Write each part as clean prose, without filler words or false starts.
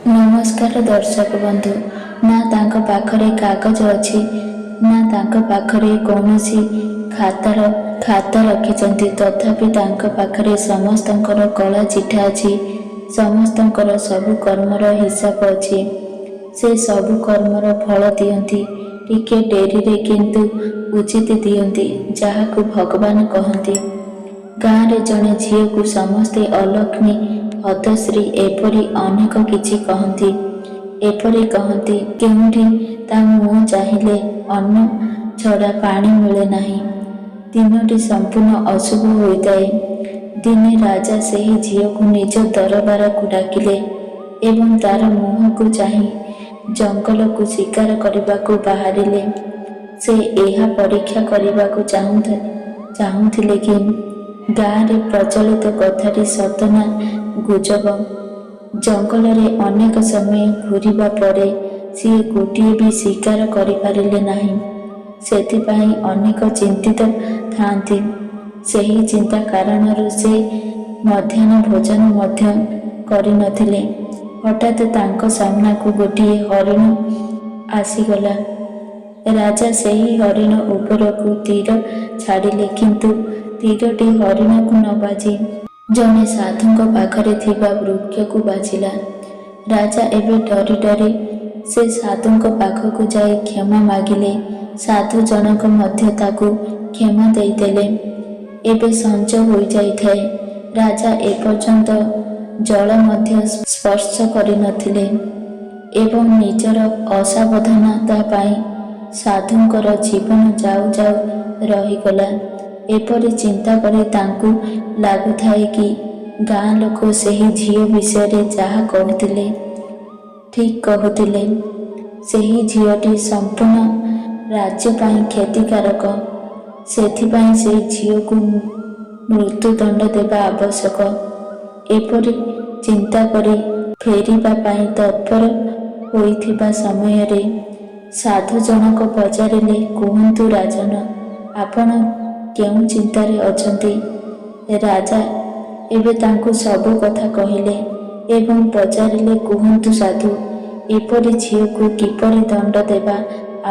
ନମସ୍କାର ଦର୍ଶକ ବନ୍ଧୁ। ନା ତାଙ୍କ ପାଖରେ କାଗଜ ଅଛି, ନା ତାଙ୍କ ପାଖରେ କୌଣସି ଖାତା ରଖିଛନ୍ତି। ତଥାପି ତାଙ୍କ ପାଖରେ ସମସ୍ତଙ୍କର କଳା ଚିଠା ଅଛି, ସମସ୍ତଙ୍କର ସବୁ କର୍ମର ହିସାବ ଅଛି। ସେ ସବୁ କର୍ମର ଫଳ ଦିଅନ୍ତି, ଟିକେ ଡେରିରେ କିନ୍ତୁ ଉଚିତ ଦିଅନ୍ତି, ଯାହାକୁ ଭଗବାନ କହନ୍ତି। ଗାଁରେ ଜଣେ ଝିଅକୁ ସମସ୍ତେ ଅଲକ୍ଷ୍ମୀ, ହତଶ୍ରୀ ଏପରି ଅନେକ କିଛି କହନ୍ତି। ଏପରି କହନ୍ତି, କେଉଁଠି ତା ମୁହଁ ଚାହିଁଲେ ଅନ୍ନ ଛଡ଼ା ପାଣି ମିଳେ ନାହିଁ। ଦିନଟି ସମ୍ପୂର୍ଣ୍ଣ ଅଶୁଭ ହୋଇଥାଏ। ଦିନେ ରାଜା ସେହି ଝିଅକୁ ନିଜ ଦରବାରକୁ ଡାକିଲେ ଏବଂ ତାର ମୁହଁକୁ ଚାହିଁ ଜଙ୍ଗଲକୁ ଶିକାର କରିବାକୁ ବାହାରିଲେ। ସେ ଏହା ପରୀକ୍ଷା କରିବାକୁ ଚାହୁଁଥିଲେ କି ଗାଁରେ ପ୍ରଚଳିତ କଥାଟି ସତ ନା ଗୁଜବ। ଜଙ୍ଗଲରେ ଅନେକ ସମୟ ଘୂରିବା ପରେ ସିଏ ଗୋଟିଏ ବି ଶିକାର କରିପାରିଲେ ନାହିଁ। ସେଥିପାଇଁ ଅନେକ ଚିନ୍ତିତ ଥାଆନ୍ତି। ସେହି ଚିନ୍ତା କାରଣରୁ ସେ ମଧ୍ୟାହ୍ନ ଭୋଜନ ମଧ୍ୟ କରିନଥିଲେ। ହଠାତ୍ ତାଙ୍କ ସାମ୍ନାକୁ ଗୋଟିଏ ହରିଣ ଆସିଗଲା। ରାଜା ସେହି ହରିଣ ଉପରକୁ ତୀର ଛାଡ଼ିଲେ, କିନ୍ତୁ ତୀରଟି ହରିଣକୁ ନ ବାଜି ଜଣେ ସାଧୁଙ୍କ ପାଖରେ ଥିବା ବୃକ୍ଷକୁ ବାଜିଲା। ରାଜା ଏବେ ଡରି ଡରି ସେ ସାଧୁଙ୍କ ପାଖକୁ ଯାଇ କ୍ଷମା ମାଗିଲେ। ସାଧୁ ଜଣକ ମଧ୍ୟ ତାକୁ କ୍ଷମା ଦେଇଦେଲେ। ଏବେ ସଞ୍ଜ ହୋଇଯାଇଥାଏ। ରାଜା ଏପର୍ଯ୍ୟନ୍ତ ଜଳ ମଧ୍ୟ ସ୍ପର୍ଶ କରିନଥିଲେ ଏବଂ ନିଜର ଅସାବଧାନତା ପାଇଁ ସାଧୁଙ୍କର ଜୀବନ ଯାଉ ଯାଉ ରହିଗଲା। ଏପରି ଚିନ୍ତା କରି ତାଙ୍କୁ ଲାଗୁଥାଏ କି ଗାଁ ଲୋକ ସେହି ଝିଅ ବିଷୟରେ ଯାହା କହୁଥିଲେ ଠିକ୍ କହୁଥିଲେ। ସେହି ଝିଅଟି ସମ୍ପୂର୍ଣ୍ଣ ରାଜ୍ୟ ପାଇଁ କ୍ଷତିକାରକ। ସେଥିପାଇଁ ସେହି ଝିଅକୁ ମୃତ୍ୟୁଦଣ୍ଡ ଦେବା ଆବଶ୍ୟକ। ଏପରି ଚିନ୍ତା କରି ଫେରିବା ପାଇଁ ତତ୍ପର ହୋଇଥିବା ସମୟରେ ସାଧୁ ଜଣକ ପଚାରିଲେ, କୁହନ୍ତୁ ରାଜନ, ଆପଣ କେଉଁ ଚିନ୍ତାରେ ଅଛନ୍ତି? ରାଜା ଏବେ ତାଙ୍କୁ ସବୁ କଥା କହିଲେ ଏବଂ ପଚାରିଲେ, କୁହନ୍ତୁ ସାଧୁ, ଏପରି ଝିଅକୁ କିପରି ଦଣ୍ଡ ଦେବା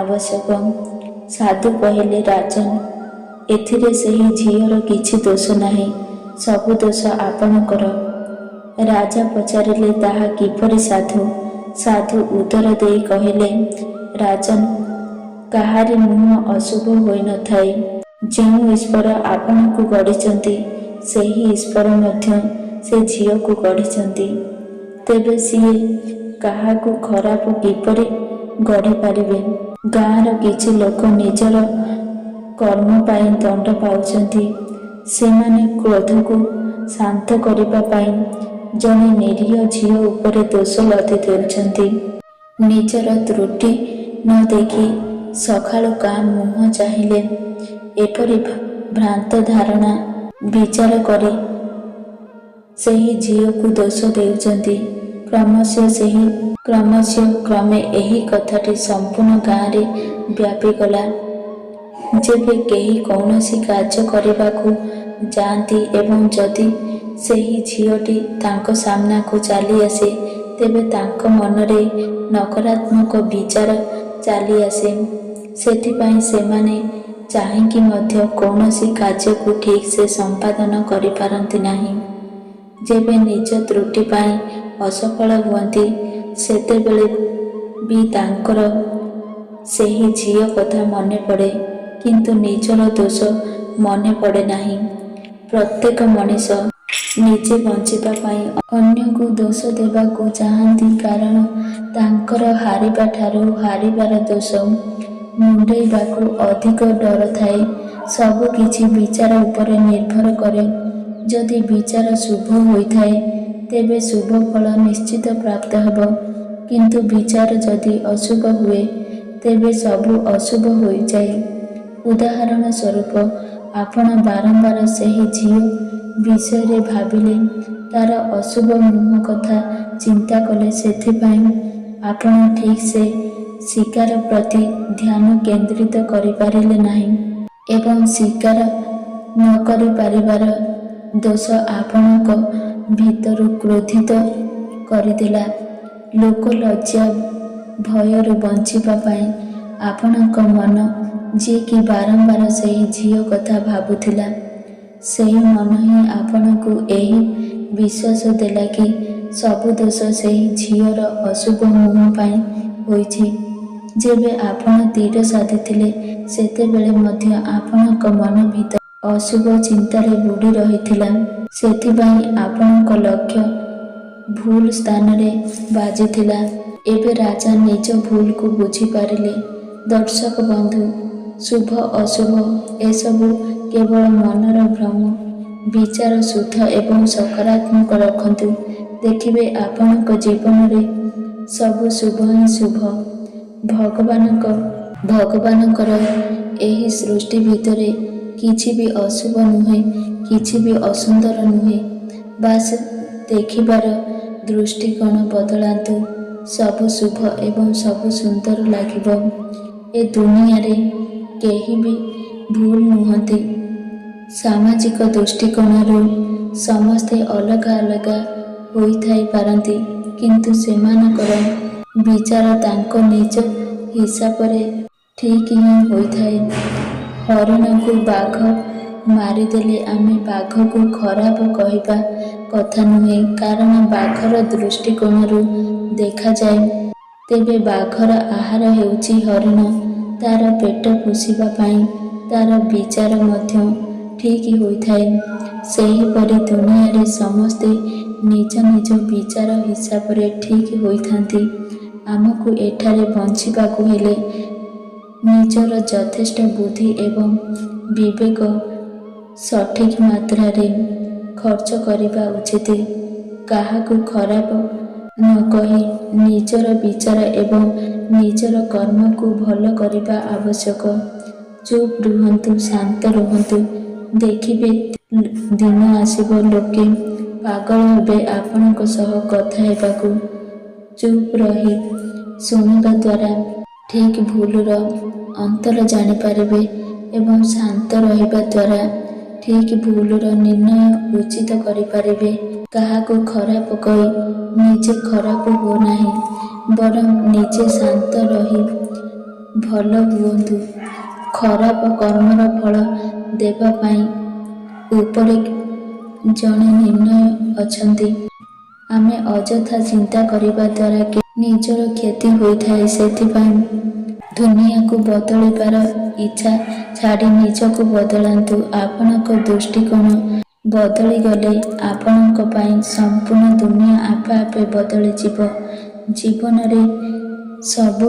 ଆବଶ୍ୟକ? ସାଧୁ କହିଲେ, ରାଜନ, ଏଥିରେ ସେହି ଝିଅର କିଛି ଦୋଷ ନାହିଁ, ସବୁ ଦୋଷ ଆପଣଙ୍କର। ରାଜା ପଚାରିଲେ, ତାହା କିପରି ସାଧୁ? ସାଧୁ ଉତ୍ତର ଦେଇ କହିଲେ, ରାଜନ, କାହାରି ମୁହଁ ଅଶୁଭ ହୋଇନଥାଏ। ଯେଉଁ ଈଶ୍ୱର ଆପଣଙ୍କୁ ଗଢ଼ିଛନ୍ତି, ସେହି ଈଶ୍ୱର ମଧ୍ୟ ସେ ଝିଅକୁ ଗଢ଼ିଛନ୍ତି। ତେବେ ସିଏ କାହାକୁ ଖରାପ କିପରି ଗଢ଼ିପାରିବେ? ଗାଁର କିଛି ଲୋକ ନିଜର କର୍ମ ପାଇଁ ଦଣ୍ଡ ପାଉଛନ୍ତି। ସେମାନେ କ୍ରୋଧକୁ ଶାନ୍ତ କରିବା ପାଇଁ ଜଣେ ନିରୀହ ଝିଅ ଉପରେ ଦୋଷ ଲଦି ଦେଉଛନ୍ତି। ନିଜର ତ୍ରୁଟି ନ ଦେଖି ସକାଳୁ କାହା ମୁହଁ ଚାହିଁଲେ ଏପରି ଭ୍ରାନ୍ତ ଧାରଣା ବିଚାର କରି ସେହି ଝିଅକୁ ଦୋଷ ଦେଉଛନ୍ତି। କ୍ରମେ ଏହି କଥାଟି ସମ୍ପୂର୍ଣ୍ଣ ଗାଁରେ ବ୍ୟାପିଗଲା। ଯେବେ କେହି କୌଣସି କାର୍ଯ୍ୟ କରିବାକୁ ଯାଆନ୍ତି ଏବଂ ଯଦି ସେହି ଝିଅଟି ତାଙ୍କ ସାମ୍ନାକୁ ଚାଲିଆସେ, ତେବେ ତାଙ୍କ ମନରେ ନକାରାତ୍ମକ ବିଚାର ଚାଲିଆସେ। ସେଥିପାଇଁ ସେମାନେ ଚାହିଁକି ମଧ୍ୟ କୌଣସି କାର୍ଯ୍ୟକୁ ଠିକ୍ସେ ସମ୍ପାଦନ କରିପାରନ୍ତି ନାହିଁ। ଯେବେ ନିଜ ତ୍ରୁଟି ପାଇଁ ଅସଫଳ ହୁଅନ୍ତି, ସେତେବେଳେ ବି ତାଙ୍କର ସେହି ଝିଅ କଥା ମନେ ପଡ଼େ, କିନ୍ତୁ ନିଜର ଦୋଷ ମନେ ପଡ଼େ ନାହିଁ। ପ୍ରତ୍ୟେକ ମଣିଷ ନିଜେ ବଞ୍ଚିବା ପାଇଁ ଅନ୍ୟକୁ ଦୋଷ ଦେବାକୁ ଚାହାନ୍ତି, କାରଣ ତାଙ୍କର ହାରିବା ଠାରୁ ହାରିବାର ଦୋଷ ମୁଣ୍ଡେଇବାକୁ ଅଧିକ ଡର ଥାଏ। ସବୁ କିଛି ବିଚାର ଉପରେ ନିର୍ଭର କରେ। ଯଦି ବିଚାର ଶୁଭ ହୋଇଥାଏ, ତେବେ ଶୁଭ ଫଳ ନିଶ୍ଚିତ ପ୍ରାପ୍ତ ହେବ, କିନ୍ତୁ ବିଚାର ଯଦି ଅଶୁଭ ହୁଏ, ତେବେ ସବୁ ଅଶୁଭ ହୋଇଯାଏ। ଉଦାହରଣ ସ୍ୱରୂପ, ଆପଣ ବାରମ୍ବାର ସେହି ଝିଅ ବିଷୟରେ ଭାବିଲେ, ତାର ଅଶୁଭ ମୁହଁ କଥା ଚିନ୍ତା କଲେ। ସେଥିପାଇଁ ଆପଣ ଠିକ୍ସେ ଶିକାର ପ୍ରତି ଧ୍ୟାନ କେନ୍ଦ୍ରିତ କରିପାରିଲେ ନାହିଁ ଏବଂ ଶିକାର ନ କରିପାରିବାର ଦୋଷ ଆପଣଙ୍କ ଭିତରୁ କ୍ରୋଧିତ କରିଦେଲା। ଲୋକ ଲଜ୍ଜା ଭୟରୁ ବଞ୍ଚିବା ପାଇଁ ଆପଣଙ୍କ ମନ ଯିଏକି ବାରମ୍ବାର ସେହି ଝିଅ କଥା ଭାବୁଥିଲା, ସେହି ମନ ହିଁ ଆପଣଙ୍କୁ ଏହି ବିଶ୍ୱାସ ଦେଲା କି ସବୁ ଦୋଷ ସେହି ଝିଅର ଅଶୁଭ ମୁହଁ ପାଇଁ ହୋଇଛି। ଯେବେ ଆପଣ ତୀର ସାଧିଥିଲେ ସେତେବେଳେ ମଧ୍ୟ ଆପଣଙ୍କ ମନ ଭିତରେ ଅଶୁଭ ଚିନ୍ତାରେ ବୁଡ଼ି ରହିଥିଲା। ସେଥିପାଇଁ ଆପଣଙ୍କ ଲକ୍ଷ୍ୟ ଭୁଲ ସ୍ଥାନରେ ବାଜିଥିଲା। ଏବେ ରାଜା ନିଜ ଭୁଲକୁ ବୁଝିପାରିଲେ। ଦର୍ଶକ ବନ୍ଧୁ, ଶୁଭ ଅଶୁଭ ଏସବୁ କେବଳ ମନର ଭ୍ରମ। ବିଚାର ଶୁଦ୍ଧ ଏବଂ ସକାରାତ୍ମକ ରଖନ୍ତୁ। ଦେଖିବେ ଆପଣଙ୍କ ଜୀବନରେ ସବୁ ଶୁଭ ହିଁ ଶୁଭ। ଭଗବାନଙ୍କର ଏହି ସୃଷ୍ଟି ଭିତରେ କିଛି ବି ଅଶୁଭ ନୁହେଁ, କିଛି ବି ଅସୁନ୍ଦର ନୁହେଁ। ବାସ୍ ଦେଖିବାର ଦୃଷ୍ଟିକୋଣ ବଦଳାନ୍ତୁ। ସବୁ ଶୁଭ ଏବଂ ସବୁ ସୁନ୍ଦର ଲାଗିବ। ଏ ଦୁନିଆରେ କେହି ବି ଭୁଲ ନୁହନ୍ତି। ସାମାଜିକ ଦୃଷ୍ଟିକୋଣରୁ ସମସ୍ତେ ଅଲଗା ଅଲଗା ହୋଇଥାଇ ପାରନ୍ତି, କିନ୍ତୁ ସେମାନଙ୍କର ବିଚାର ତାଙ୍କ ନିଜ ହିସାବରେ ଠିକ୍ ହିଁ ହୋଇଥାଏ। ହରିଣକୁ ବାଘ ମାରିଦେଲେ ଆମେ ବାଘକୁ ଖରାପ କହିବା କଥା ନୁହେଁ, କାରଣ ବାଘର ଦୃଷ୍ଟିକୋଣରୁ ଦେଖାଯାଏ। ତେବେ ବାଘର ଆହାର ହେଉଛି ହରିଣ। ତାର ପେଟ ପୋଷିବା ପାଇଁ ତାର ବିଚାର ମଧ୍ୟ ଠିକ୍ ହୋଇଥାଏ। ସେହିପରି ଦୁନିଆରେ ସମସ୍ତେ ନିଜ ନିଜ ବିଚାର ହିସାବରେ ଠିକ୍ ହୋଇଥାନ୍ତି। ଆମକୁ ଏଠାରେ ବଞ୍ଚିବାକୁ ହେଲେ ନିଜର ଯଥେଷ୍ଟ ବୁଦ୍ଧି ଏବଂ ବିବେକ ସଠିକ୍ ମାତ୍ରାରେ ଖର୍ଚ୍ଚ କରିବା ଉଚିତ। କାହାକୁ ଖରାପ ନ କହି ନିଜର ବିଚାର ଏବଂ ନିଜର କର୍ମକୁ ଭଲ କରିବା ଆବଶ୍ୟକ। ଚୁପ୍ ରୁହନ୍ତୁ, ଶାନ୍ତ ରୁହନ୍ତୁ। ଦେଖିବେ ଦିନ ଆସିବ ଲୋକେ ପାଗଳ ହେବେ ଆପଣଙ୍କ ସହ କଥା ହେବାକୁ। ଚୁପ୍ ରହି ଶୁଣିବା ଦ୍ୱାରା ଠିକ୍ ଭୁଲର ଅନ୍ତର ଜାଣିପାରିବେ ଏବଂ ଶାନ୍ତ ରହିବା ଦ୍ୱାରା ଠିକ୍ ଭୁଲର ନିର୍ଣ୍ଣୟ ଉଚିତ କରିପାରିବେ। କାହାକୁ ଖରାପ କହି ନିଜେ ଖରାପ ହୁଅ ନାହିଁ, ବରଂ ନିଜେ ଶାନ୍ତ ରହି ଭଲ ହୁଅନ୍ତୁ। ଖରାପ କର୍ମର ଫଳ ଦେବା ପାଇଁ ଉପରେ ଜଣେ ନିର୍ଣ୍ଣୟ ଅଛନ୍ତି। ଆମେ ଅଯଥା ଚିନ୍ତା କରିବା ଦ୍ୱାରା ନିଜର କ୍ଷତି ହୋଇଥାଏ। ସେଥିପାଇଁ ଦୁନିଆକୁ ବଦଳିବାର ଇଚ୍ଛା ଛାଡ଼ି ନିଜକୁ ବଦଳାନ୍ତୁ। ଆପଣଙ୍କ ଦୃଷ୍ଟିକୋଣ ବଦଳିଗଲେ ଆପଣଙ୍କ ପାଇଁ ସମ୍ପୂର୍ଣ୍ଣ ଦୁନିଆ ଆପେ ଆପେ ବଦଳିଯିବ। ଜୀବନରେ ସବୁ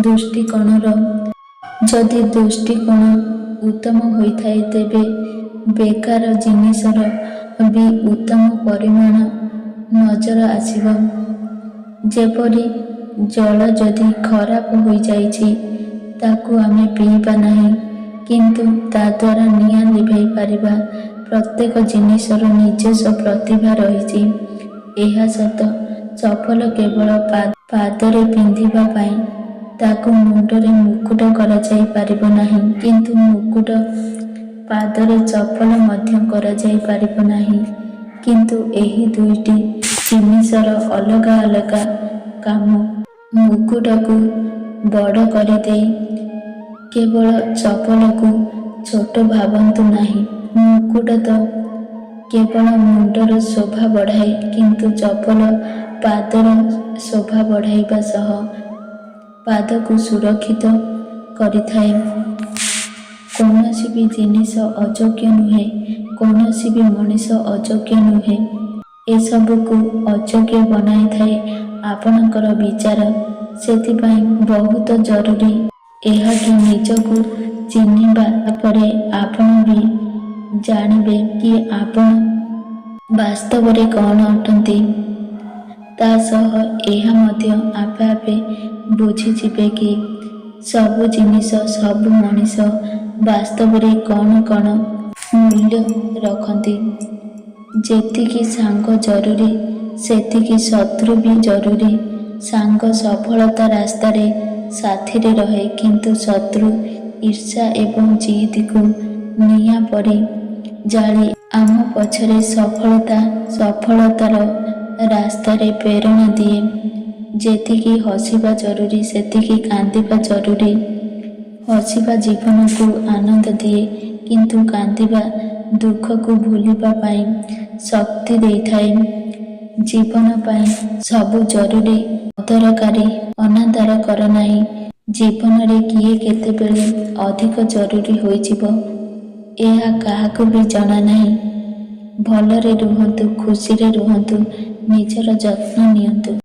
ଦୃଷ୍ଟିକୋଣର ଯଦି ଦୃଷ୍ଟିକୋଣ ଉତ୍ତମ ହୋଇଥାଏ, ତେବେ ବେକାର ଜିନିଷର ବି ଉତ୍ତମ ପରିଣାମ ନଜର ଆସିବ। ଯେପରି ଜଳ ଯଦି ଖରାପ ହୋଇଯାଇଛି ତାକୁ ଆମେ ପିଇବା ନାହିଁ, କିନ୍ତୁ ତା ଦ୍ୱାରା ନିଆଁ ଲିଭାଇ ପାରିବା। ପ୍ରତ୍ୟେକ ଜିନିଷର ନିଜସ୍ୱ ପ୍ରତିଭା ରହିଛି, ଏହା ସତ। ଚପଲ କେବଳ ପାଦରେ ପିନ୍ଧିବା ପାଇଁ, ତାକୁ ମୁଣ୍ଡରେ ମୁକୁଟ କରାଯାଇ ପାରିବ ନାହିଁ, କିନ୍ତୁ ମୁକୁଟ ପାଦରେ ଚପଲ ମଧ୍ୟ କରାଯାଇ ପାରିବ ନାହିଁ। କିନ୍ତୁ ଏହି ଦୁଇଟି ଜିନିଷର ଅଲଗା ଅଲଗା କାମ। ମୁକୁଟକୁ ବଡ଼ କରିଦେଇ କେବଳ ଚପଲକୁ ଛୋଟ ଭାବନ୍ତୁ ନାହିଁ। ମୁକୁଟ ତ କେବଳ ମୁଣ୍ଡର ଶୋଭା ବଢ଼ାଏ, କିନ୍ତୁ ଚପଲ ପାଦର ଶୋଭା ବଢ଼ାଇବା ସହ ପାଦକୁ ସୁରକ୍ଷିତ କରିଥାଏ। କୌଣସି ବି ଜିନିଷ ଅଯୋଗ୍ୟ ନୁହେଁ, କୌଣସି ବି ମଣିଷ ଅଯୋଗ୍ୟ ନୁହେଁ। ଏସବୁକୁ ଅଯୋଗ୍ୟ ବନାଇଥାଏ ଆପଣଙ୍କର ବିଚାର। ସେଥିପାଇଁ ବହୁତ ଜରୁରୀ ଏହାକି ନିଜକୁ ଚିହ୍ନିବା ପରେ ଆପଣ ବି ଜାଣିବେ କି ଆପଣ ବାସ୍ତବରେ କ'ଣ ଅଟନ୍ତି। ତା ସହ ଏହା ମଧ୍ୟ ଆପେ ଆପେ ବୁଝିଯିବେ କି ସବୁ ଜିନିଷ, ସବୁ ମଣିଷ ବାସ୍ତବରେ କ'ଣ କ'ଣ ମୂଲ୍ୟ ରଖନ୍ତି। ଯେତିକି ସାଙ୍ଗ ଜରୁରୀ ସେତିକି ଶତ୍ରୁ ବି ଜରୁରୀ। ସାଙ୍ଗ ସଫଳତା ରାସ୍ତାରେ ସାଥିରେ ରହେ, କିନ୍ତୁ ଶତ୍ରୁ ଈର୍ଷା ଏବଂ ଜିଦକୁ ନିଆଁ ପରି ଜାଳି ଆମ ପଛରେ ସଫଳତାର ରାସ୍ତାରେ ପ୍ରେରଣା ଦିଏ। ଯେତିକି ହସିବା ଜରୁରୀ ସେତିକି କାନ୍ଦିବା ଜରୁରୀ। ହସିବା ଜୀବନକୁ ଆନନ୍ଦ ଦିଏ, କିନ୍ତୁ କାନ୍ଦିବା ଦୁଃଖକୁ ଭୁଲିବା ପାଇଁ ଶକ୍ତି ଦେଇଥାଏ। ଜୀବନ ପାଇଁ ସବୁ ଜରୁରୀ, ଅଦରକାରୀ ଅନାଦର କର ନାହିଁ। ଜୀବନରେ କିଏ କେତେବେଳେ ଅଧିକ ଜରୁରୀ ହୋଇଯିବ, ଏହା କାହାକୁ ବି ଜଣା ନାହିଁ। ଭଲରେ ରୁହନ୍ତୁ, ଖୁସିରେ ରୁହନ୍ତୁ, ନିଜର ଯତ୍ନ ନିଅନ୍ତୁ।